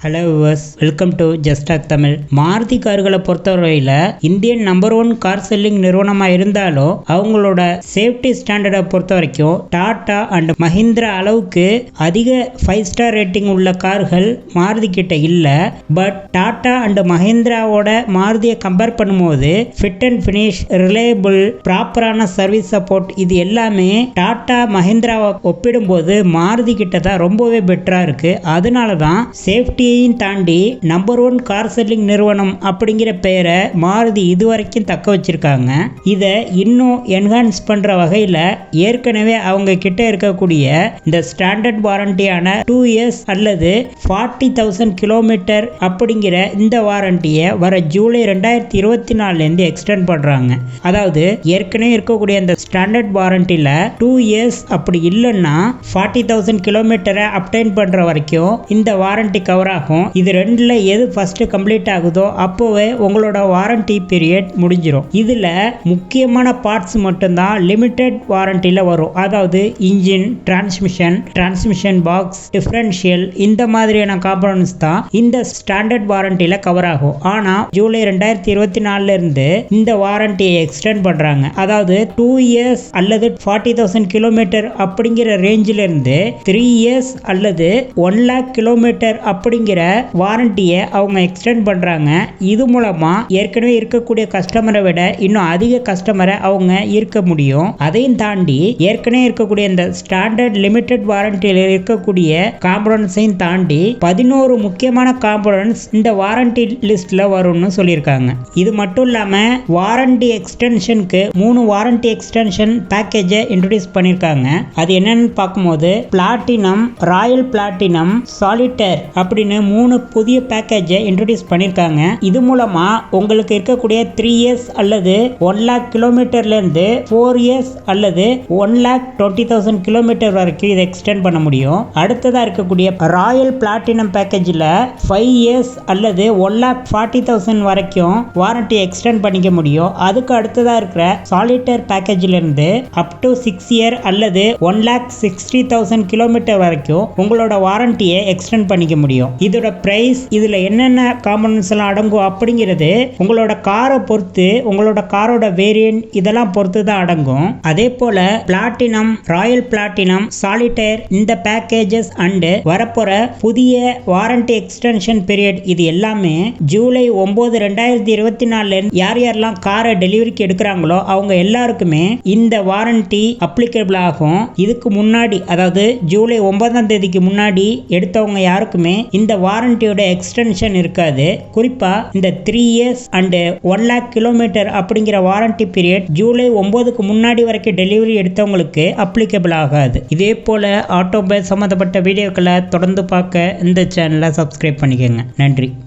Hello viewers, welcome to just talk Tamil. Maruti கார்களை பொறுத்தவரையில் Indian number 1 car selling நிறுவனமாக இருந்தாலும் அவங்களோட சேஃப்டி ஸ்டாண்டர்டை பொறுத்த வரைக்கும் டாடா அண்ட் மஹிந்திரா அளவுக்கு அதிக 5 ஸ்டார் ரேட்டிங் உள்ள கார்கள் மாருதி கிட்ட இல்லை. பட் டாடா அண்ட் மஹிந்திராவோட மாருதியை கம்பேர் பண்ணும்போது ஃபிட் அண்ட் ஃபினிஷ், ரிலையபிள், ப்ராப்பரான சர்வீஸ் சப்போர்ட் இது எல்லாமே டாடா மஹிந்திராவை ஒப்பிடும்போது மாருதி கிட்ட தான் ரொம்பவே பெட்டராக இருக்கு. அதனால தான் சேஃப்டியையும் தாண்டி நம்பர் 1 கார் செல்லிங் நிறுவனம் அப்படிங்கிற பெயரை மாருதி இதுவரைக்கும் தக்க வச்சிருக்காங்க. இதை இன்னும் என்ஹான்ஸ் பண்ற வகையில் ஏற்கனவே அவங்க கிட்ட இருக்கக்கூடிய இந்த ஸ்டாண்டர்ட் வாரண்டியான 2 years அல்லது 40,000 கிலோமீட்டர் அப்படிங்கிற இந்த வாரண்டியை வர ஜூலை 2024 எக்ஸ்டெண்ட் பண்றாங்க. அதாவது ஏற்கனவே இருக்கக்கூடிய இந்த ஸ்டாண்டர்ட் வாரண்டியில் 2 years அப்படி இல்லைன்னா 40,000 கிலோமீட்டரை அப்டைன் பண்ற வரைக்கும் இந்த வாரண்டி கவர் ஆகும். இது ரெண்டுல எது ஃபர்ஸ்ட் கம்ப்ளீட் ஆகுதோ அப்போவே உங்களோட வாரண்டி பீரியட் முடிஞ்சிடும். இதுல முக்கியமான பார்ட்ஸ் மட்டும்தான் லிமிடெட் வாரண்டில வரும். அதாவது இன்ஜின், டிரான்ஸ்மிஷன் பாக்ஸ், டிஃபரன்ஷியல் இந்த மாதிரியான காம்போனன்ட்ஸ் தான் இந்த ஸ்டாண்டர்ட் வாரண்டில கவர் ஆகும். ஆனா ஜூலை 2024 இருந்து இந்த வாரண்டியை எக்ஸ்டெண்ட் பண்றாங்க. அதாவது 2 years அல்லது 40,000 கிலோமீட்டர் அப்படிங்கிற ரேஞ்சில இருந்து 3 years அல்லது 1 lakh கிலோமீட்டர் அப்படிங்கிற வாரண்டியை அவங்க எக்ஸ்டெண்ட் பண்றாங்க. இது மூலமா ஏற்கனவே இருக்கக்கூடிய கஸ்டமரை விட இன்னும் அதிக கஸ்டமரை அவங்க ஈர்க்க முடியும். அதையும் தாண்டி ஏற்கனவே இருக்கக்கூடிய இந்த ஸ்டாண்டர்ட் லிமிடெட் வாரண்டியில் இருக்கக்கூடிய காம்போனன்ட்ஸையும் தாண்டி 11 முக்கியமான காம்போனன்ட்ஸ் இந்த வாரண்டி லிஸ்ட்ல வரும்னு சொல்லியிருக்காங்க. இது மட்டும் இல்லாம வாரண்டி எக்ஸ்டென்ஷனுக்கு 3 வாரண்டி எக்ஸ்டென்ஷன் பேக்கேஜை இன்ட்ரோடியூஸ் பண்ணியிருக்காங்க. அது என்னன்னு பார்க்கும்போது பிளாட்டினம், ராயல் பிளாட்டினம், சாலிட்டர் அப்படின்னு 3 புதிய பேக்கேஜை இன்ட்ரோடியூஸ் பண்ணியிருக்காங்க. இது மூலமா உங்களுக்கு இருக்கக்கூடிய 3 years அல்லது 1 lakh கிலோமீட்டர்ல இருந்து 4 years அல்லது 1,20,000 கிலோமீட்டர் வரைக்கும் இதை எக்ஸ்டெண்ட் பண்ண முடியும். அடுத்ததா இருக்கக்கூடிய ராயல் பிளாட்டினம் பேக்கேஜில் 5 years அல்லது 1,40,000 வரைக்கும் வாரண்டி எக்ஸ்டெண்ட் பண்ணிக்க முடியும். அதுக்கு அடுத்ததா இருக்கிற சாலிட்டர் பேக்கேஜில் இருந்து அப் டு 6 year அல்லது 1,60,000 கிலோமீட்டர் வரைக்கும் உங்களோட வாரண்டியை எக்ஸ்டெண்ட் பண்ணிக்க முடியும். இதோட பிரைஸ், இதுல என்னென்ன காம்போனன்ட்ஸ் எல்லாம் அடங்கும் அப்படிங்கிறது உங்களோட காரை பொறுத்து, உங்களோட காரோட வேரியன்ட் இதெல்லாம் பொறுத்து தான் அடங்கும். அதே போல பிளாட்டினம், ராயல் பிளாட்டினம், சாலிட்டர் இந்த பேக்கேஜஸ் அண்ட் வரப்போற புதிய வாரண்டி எக்ஸ்டென்ஷன் பீரியட் இது எல்லாமே ஜூலை 9, 2024 யார் யாரெல்லாம் காரை டெலிவரிக்கு எடுக்கிறாங்களோ அவங்க எல்லாருக்குமே இந்த வாரண்டி அப்ளிகபிள் ஆகும். இதுக்கு முன்னாடி, அதாவது ஜூலை 9ஆம் தேதிக்கு முன்னாடி எடுத்தவங்க யாருக்குமே இந்த வாரண்டியோட எக்ஸ்டென்ஷன் இருக்காது. குறிப்பா இந்த 3 years அண்ட் 1 lakh கிலோமீட்டர் அப்படிங்கிற வாரண்டி பீரியட் ஜூலை 9க்கு முன்னாடி வரைக்கும் டெலிவரி எடுத்தவங்களுக்கு அப்ளிகபிள் ஆகாது. இதே போல ஆட்டோமொபைல் சம்பந்தப்பட்ட வீடியோக்களை தொடர்ந்து பார்க்க இந்த சேனலை சப்ஸ்கிரைப் பண்ணிக்கோங்க. நன்றி.